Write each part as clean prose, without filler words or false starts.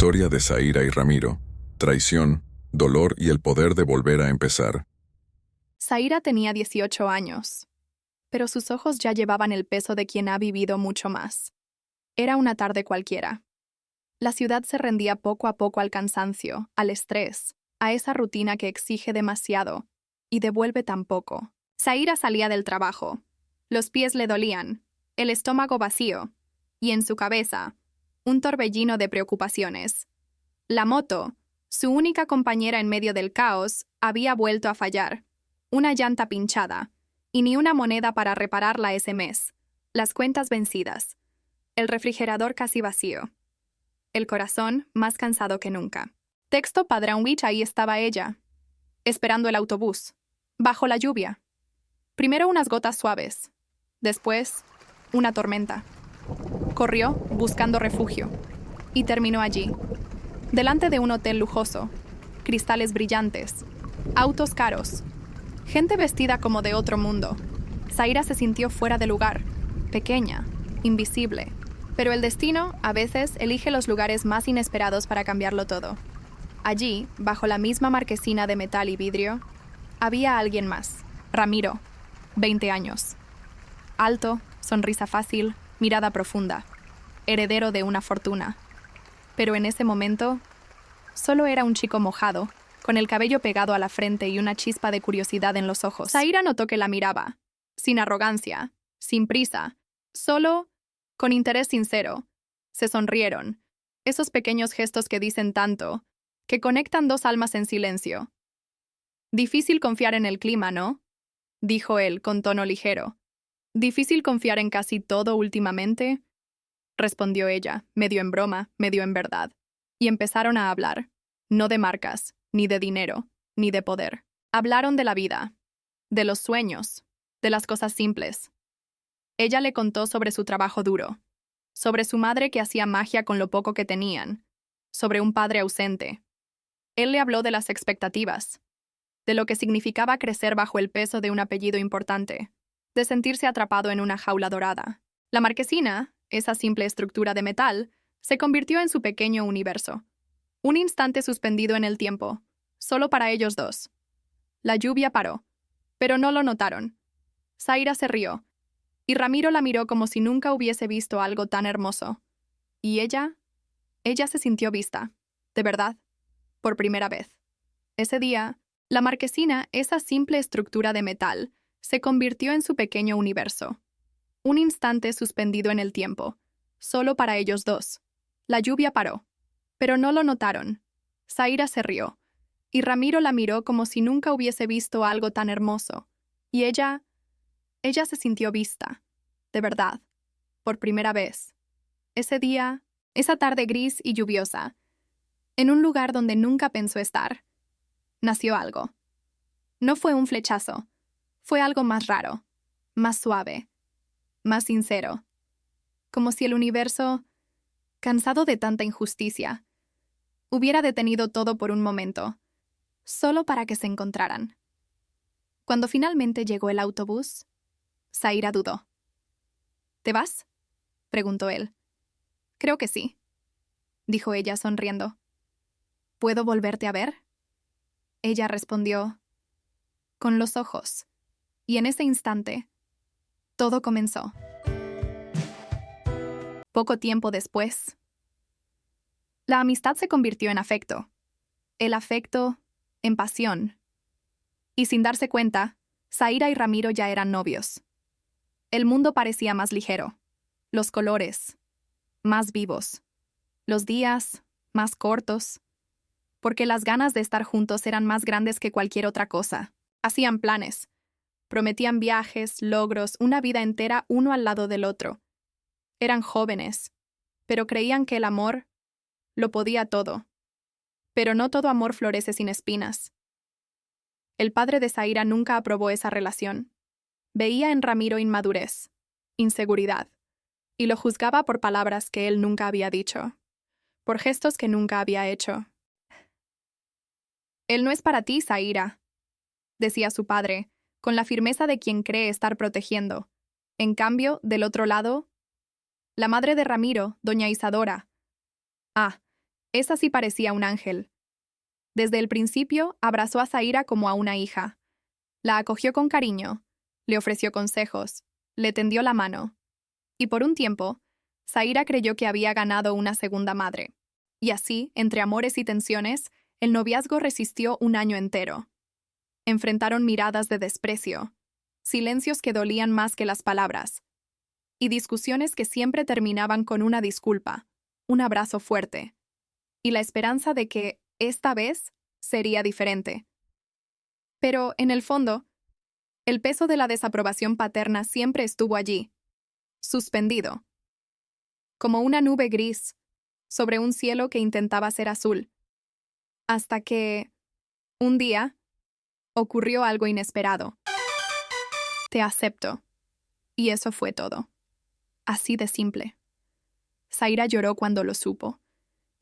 historia de Zaira y Ramiro, traición, dolor y el poder de volver a empezar. Zaira tenía 18 años, pero sus ojos ya llevaban el peso de quien ha vivido mucho más. Era una tarde cualquiera. La ciudad se rendía poco a poco al cansancio, al estrés, a esa rutina que exige demasiado y devuelve tan poco. Zaira salía del trabajo. Los pies le dolían, el estómago vacío, y en su cabeza, un torbellino de preocupaciones. La moto, su única compañera en medio del caos, había vuelto a fallar. Una llanta pinchada, y ni una moneda para repararla ese mes. Las cuentas vencidas. El refrigerador casi vacío. El corazón más cansado que nunca. Texto Padranwich, ahí estaba ella, esperando el autobús, bajo la lluvia. Primero unas gotas suaves, después una tormenta. Corrió buscando refugio y terminó allí, delante de un hotel lujoso, cristales brillantes, autos caros, gente vestida como de otro mundo. Zaira se sintió fuera de lugar, pequeña, invisible. Pero el destino, a veces, elige los lugares más inesperados para cambiarlo todo. Allí, bajo la misma marquesina de metal y vidrio, había alguien más. Ramiro, 20 años. Alto, sonrisa fácil, mirada profunda. Heredero de una fortuna. Pero en ese momento, solo era un chico mojado, con el cabello pegado a la frente y una chispa de curiosidad en los ojos. Zaira notó que la miraba, sin arrogancia, sin prisa, solo con interés sincero. Se sonrieron. Esos pequeños gestos que dicen tanto, que conectan dos almas en silencio. Difícil confiar en el clima, ¿no? Dijo él con tono ligero. ¿Difícil confiar en casi todo últimamente? Respondió ella, medio en broma, medio en verdad. Y empezaron a hablar. No de marcas, ni de dinero, ni de poder. Hablaron de la vida, de los sueños, de las cosas simples. Ella le contó sobre su trabajo duro, sobre su madre que hacía magia con lo poco que tenían, sobre un padre ausente. Él le habló de las expectativas, de lo que significaba crecer bajo el peso de un apellido importante, de sentirse atrapado en una jaula dorada. La marquesina, esa simple estructura de metal, se convirtió en su pequeño universo. Un instante suspendido en el tiempo, solo para ellos dos. La lluvia paró, pero no lo notaron. Zaira se rió, y Ramiro la miró como si nunca hubiese visto algo tan hermoso. Y ella se sintió vista, de verdad, por primera vez. Ese día, la marquesina, esa simple estructura de metal, se convirtió en su pequeño universo. Un instante suspendido en el tiempo, solo para ellos dos. La lluvia paró, pero no lo notaron. Zaira se rió, y Ramiro la miró como si nunca hubiese visto algo tan hermoso. Y ella se sintió vista, de verdad, por primera vez. Ese día, esa tarde gris y lluviosa, en un lugar donde nunca pensó estar, nació algo. No fue un flechazo, fue algo más raro, más suave, más sincero. Como si el universo, cansado de tanta injusticia, hubiera detenido todo por un momento, solo para que se encontraran. Cuando finalmente llegó el autobús, Zaira dudó. ¿Te vas?, preguntó él. Creo que sí, dijo ella sonriendo. ¿Puedo volverte a ver? Ella respondió, con los ojos, y en ese instante, todo comenzó. Poco tiempo después, la amistad se convirtió en afecto, el afecto en pasión. Y sin darse cuenta, Zaira y Ramiro ya eran novios. El mundo parecía más ligero, los colores más vivos, los días más cortos, porque las ganas de estar juntos eran más grandes que cualquier otra cosa. Hacían planes, prometían viajes, logros, una vida entera uno al lado del otro. Eran jóvenes, pero creían que el amor lo podía todo. Pero no todo amor florece sin espinas. El padre de Zaira nunca aprobó esa relación. Veía en Ramiro inmadurez, inseguridad, y lo juzgaba por palabras que él nunca había dicho, por gestos que nunca había hecho. Él no es para ti, Zaira, decía su padre, con la firmeza de quien cree estar protegiendo. En cambio, del otro lado, la madre de Ramiro, doña Isadora. Esa sí parecía un ángel. Desde el principio abrazó a Zaira como a una hija. La acogió con cariño, le ofreció consejos, le tendió la mano. Y por un tiempo, Zaira creyó que había ganado una segunda madre. Y así, entre amores y tensiones, el noviazgo resistió un año entero. Enfrentaron miradas de desprecio, silencios que dolían más que las palabras, y discusiones que siempre terminaban con una disculpa, un abrazo fuerte, y la esperanza de que, esta vez, sería diferente. Pero, en el fondo, el peso de la desaprobación paterna siempre estuvo allí, suspendido, como una nube gris, sobre un cielo que intentaba ser azul. Hasta que, un día, ocurrió algo inesperado. Te acepto. Y eso fue todo. Así de simple. Zaira lloró cuando lo supo.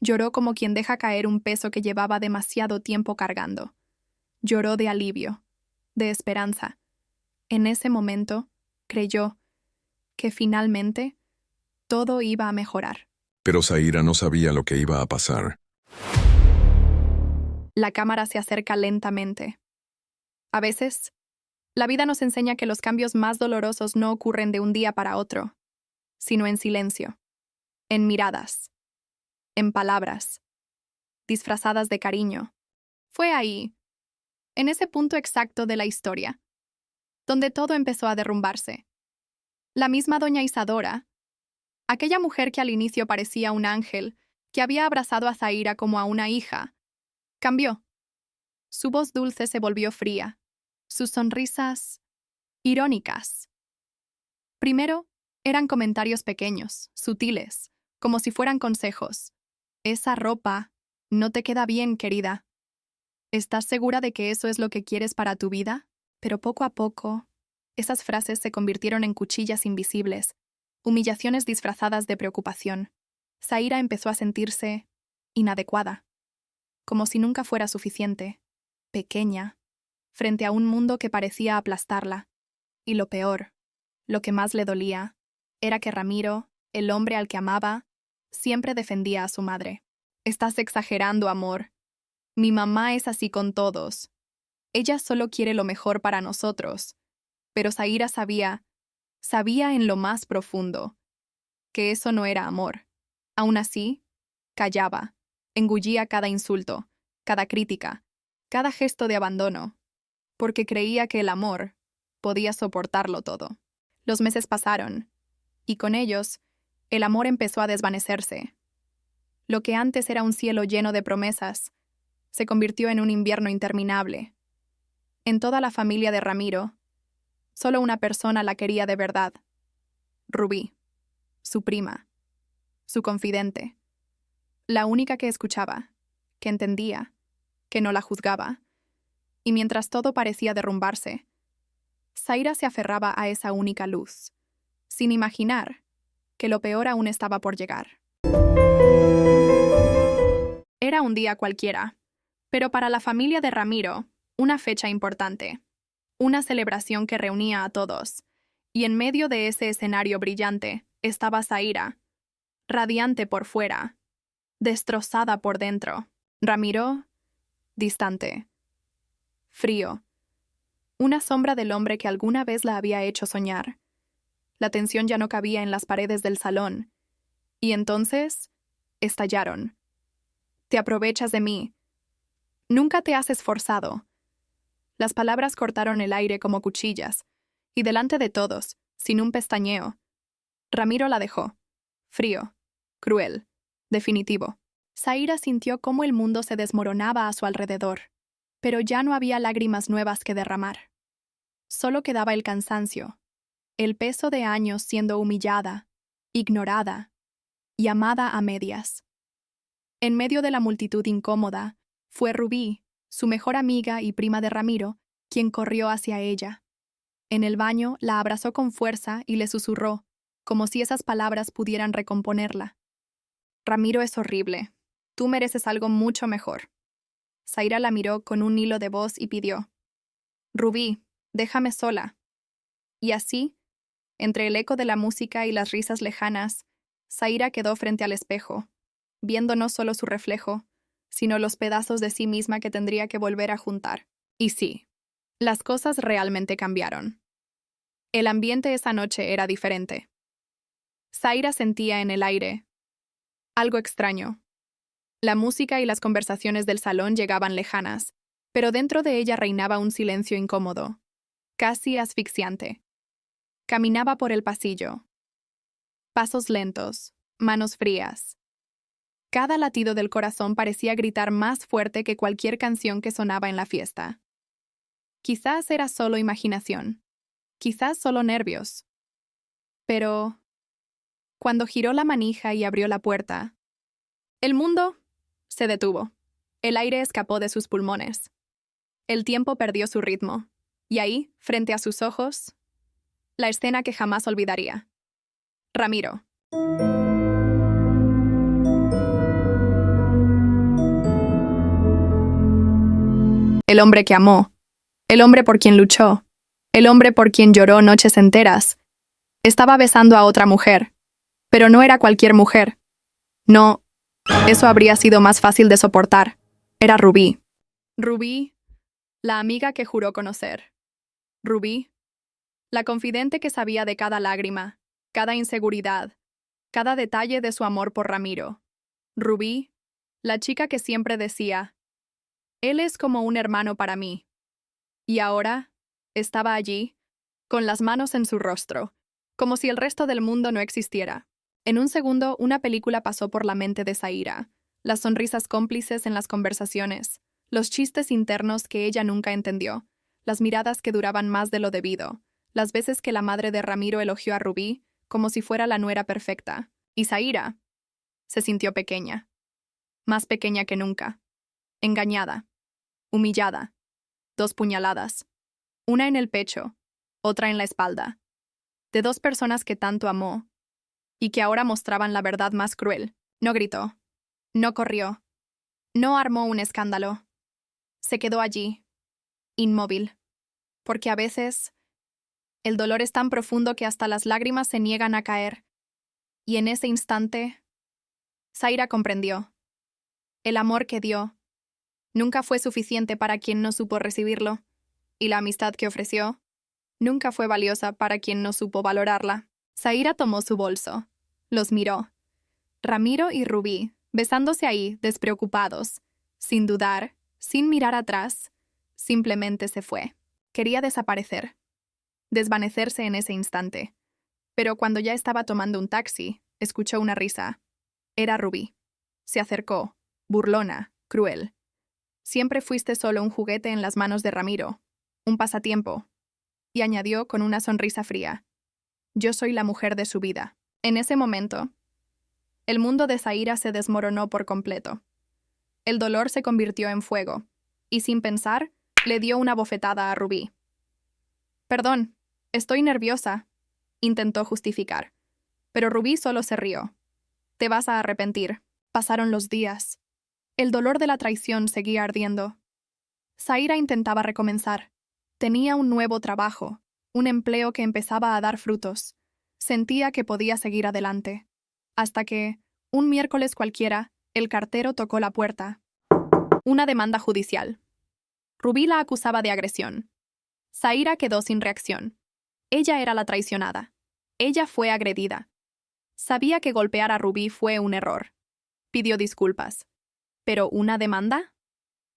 Lloró como quien deja caer un peso que llevaba demasiado tiempo cargando. Lloró de alivio, de esperanza. En ese momento, creyó que finalmente todo iba a mejorar. Pero Zaira no sabía lo que iba a pasar. La cámara se acerca lentamente. A veces, la vida nos enseña que los cambios más dolorosos no ocurren de un día para otro, sino en silencio, en miradas, en palabras, disfrazadas de cariño. Fue ahí, en ese punto exacto de la historia, donde todo empezó a derrumbarse. La misma doña Isadora, aquella mujer que al inicio parecía un ángel, que había abrazado a Zaira como a una hija, cambió. Su voz dulce se volvió fría, sus sonrisas irónicas. Primero, eran comentarios pequeños, sutiles, como si fueran consejos. Esa ropa no te queda bien, querida. ¿Estás segura de que eso es lo que quieres para tu vida? Pero poco a poco, esas frases se convirtieron en cuchillas invisibles, humillaciones disfrazadas de preocupación. Zaira empezó a sentirse inadecuada, como si nunca fuera suficiente, pequeña, frente a un mundo que parecía aplastarla. Y lo peor, lo que más le dolía, era que Ramiro, el hombre al que amaba, siempre defendía a su madre. Estás exagerando, amor. Mi mamá es así con todos. Ella solo quiere lo mejor para nosotros. Pero Zaira sabía en lo más profundo, que eso no era amor. Aún así, callaba, engullía cada insulto, cada crítica, cada gesto de abandono, porque creía que el amor podía soportarlo todo. Los meses pasaron, y con ellos, el amor empezó a desvanecerse. Lo que antes era un cielo lleno de promesas, se convirtió en un invierno interminable. En toda la familia de Ramiro, solo una persona la quería de verdad: Rubí, su prima, su confidente, la única que escuchaba, que entendía, que no la juzgaba. Y mientras todo parecía derrumbarse, Zaira se aferraba a esa única luz, sin imaginar que lo peor aún estaba por llegar. Era un día cualquiera, pero para la familia de Ramiro, una fecha importante, una celebración que reunía a todos, y en medio de ese escenario brillante estaba Zaira, radiante por fuera, destrozada por dentro. Ramiro, distante, frío, una sombra del hombre que alguna vez la había hecho soñar. La tensión ya no cabía en las paredes del salón, y entonces estallaron. Te aprovechas de mí. Nunca te has esforzado. Las palabras cortaron el aire como cuchillas, y delante de todos, sin un pestañeo, Ramiro la dejó. Frío, cruel, definitivo. Zaira sintió cómo el mundo se desmoronaba a su alrededor, pero ya no había lágrimas nuevas que derramar. Solo quedaba el cansancio, el peso de años siendo humillada, ignorada y amada a medias. En medio de la multitud incómoda, fue Rubí, su mejor amiga y prima de Ramiro, quien corrió hacia ella. En el baño la abrazó con fuerza y le susurró, como si esas palabras pudieran recomponerla: Ramiro es horrible. Tú mereces algo mucho mejor. Zaira la miró con un hilo de voz y pidió: Rubí, déjame sola. Y así, entre el eco de la música y las risas lejanas, Zaira quedó frente al espejo, viendo no solo su reflejo, sino los pedazos de sí misma que tendría que volver a juntar. Y sí, las cosas realmente cambiaron. El ambiente esa noche era diferente. Zaira sentía en el aire algo extraño. La música y las conversaciones del salón llegaban lejanas, pero dentro de ella reinaba un silencio incómodo, casi asfixiante. Caminaba por el pasillo. Pasos lentos, manos frías. Cada latido del corazón parecía gritar más fuerte que cualquier canción que sonaba en la fiesta. Quizás era solo imaginación, quizás solo nervios. Pero, cuando giró la manija y abrió la puerta, el mundo se detuvo. El aire escapó de sus pulmones. El tiempo perdió su ritmo. Y ahí, frente a sus ojos, la escena que jamás olvidaría. Ramiro. El hombre que amó. El hombre por quien luchó. El hombre por quien lloró noches enteras. Estaba besando a otra mujer. Pero no era cualquier mujer. No, eso habría sido más fácil de soportar. Era Rubí. Rubí, la amiga que juró conocer. Rubí, la confidente que sabía de cada lágrima, cada inseguridad, cada detalle de su amor por Ramiro. Rubí, la chica que siempre decía, él es como un hermano para mí. Y ahora, estaba allí, con las manos en su rostro, como si el resto del mundo no existiera. En un segundo, una película pasó por la mente de Zaira, las sonrisas cómplices en las conversaciones, los chistes internos que ella nunca entendió, las miradas que duraban más de lo debido, las veces que la madre de Ramiro elogió a Rubí como si fuera la nuera perfecta. Y Zaira se sintió pequeña, más pequeña que nunca, engañada, humillada, 2 puñaladas, una en el pecho, otra en la espalda, de 2 personas que tanto amó y que ahora mostraban la verdad más cruel. No gritó, no corrió, no armó un escándalo. Se quedó allí, inmóvil, porque a veces el dolor es tan profundo que hasta las lágrimas se niegan a caer. Y en ese instante, Zaira comprendió. El amor que dio nunca fue suficiente para quien no supo recibirlo, y la amistad que ofreció nunca fue valiosa para quien no supo valorarla. Zaira tomó su bolso, los miró. Ramiro y Rubí, besándose ahí, despreocupados, sin dudar, sin mirar atrás, simplemente se fue. Quería desaparecer, desvanecerse en ese instante. Pero cuando ya estaba tomando un taxi, escuchó una risa. Era Rubí. Se acercó, burlona, cruel. Siempre fuiste solo un juguete en las manos de Ramiro, un pasatiempo. Y añadió con una sonrisa fría. Yo soy la mujer de su vida. En ese momento, el mundo de Zaira se desmoronó por completo. El dolor se convirtió en fuego, y sin pensar, le dio una bofetada a Rubí. Perdón, estoy nerviosa, intentó justificar. Pero Rubí solo se rió. Te vas a arrepentir. Pasaron los días. El dolor de la traición seguía ardiendo. Zaira intentaba recomenzar. Tenía un nuevo trabajo, un empleo que empezaba a dar frutos. Sentía que podía seguir adelante. Hasta que, un miércoles cualquiera, el cartero tocó la puerta. Una demanda judicial. Rubí la acusaba de agresión. Zaira quedó sin reacción. Ella era la traicionada. Ella fue agredida. Sabía que golpear a Rubí fue un error. Pidió disculpas. ¿Pero una demanda?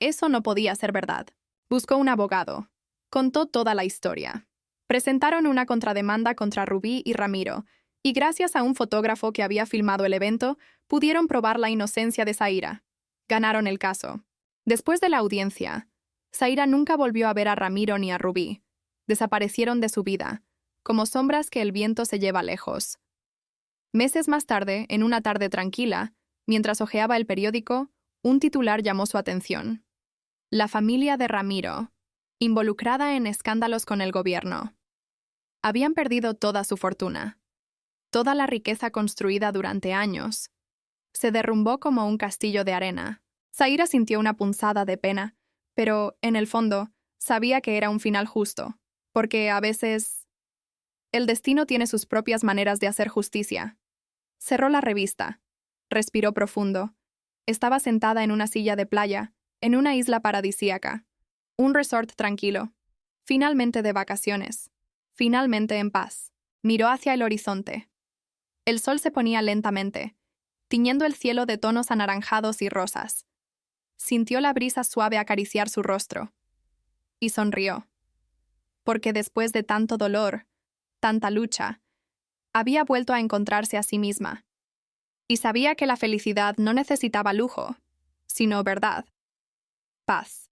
Eso no podía ser verdad. Buscó un abogado. Contó toda la historia. Presentaron una contrademanda contra Rubí y Ramiro, y gracias a un fotógrafo que había filmado el evento, pudieron probar la inocencia de Zaira. Ganaron el caso. Después de la audiencia, Zaira nunca volvió a ver a Ramiro ni a Rubí. Desaparecieron de su vida, como sombras que el viento se lleva lejos. Meses más tarde, en una tarde tranquila, mientras hojeaba el periódico, un titular llamó su atención. La familia de Ramiro, involucrada en escándalos con el gobierno. Habían perdido toda su fortuna. Toda la riqueza construida durante años. Se derrumbó como un castillo de arena. Zaira sintió una punzada de pena, pero, en el fondo, sabía que era un final justo, porque a veces el destino tiene sus propias maneras de hacer justicia. Cerró la revista. Respiró profundo. Estaba sentada en una silla de playa, en una isla paradisíaca. Un resort tranquilo. Finalmente de vacaciones. Finalmente en paz. Miró hacia el horizonte. El sol se ponía lentamente, tiñendo el cielo de tonos anaranjados y rosas. Sintió la brisa suave acariciar su rostro. Y sonrió. Porque después de tanto dolor, tanta lucha, había vuelto a encontrarse a sí misma. Y sabía que la felicidad no necesitaba lujo, sino verdad. Paz.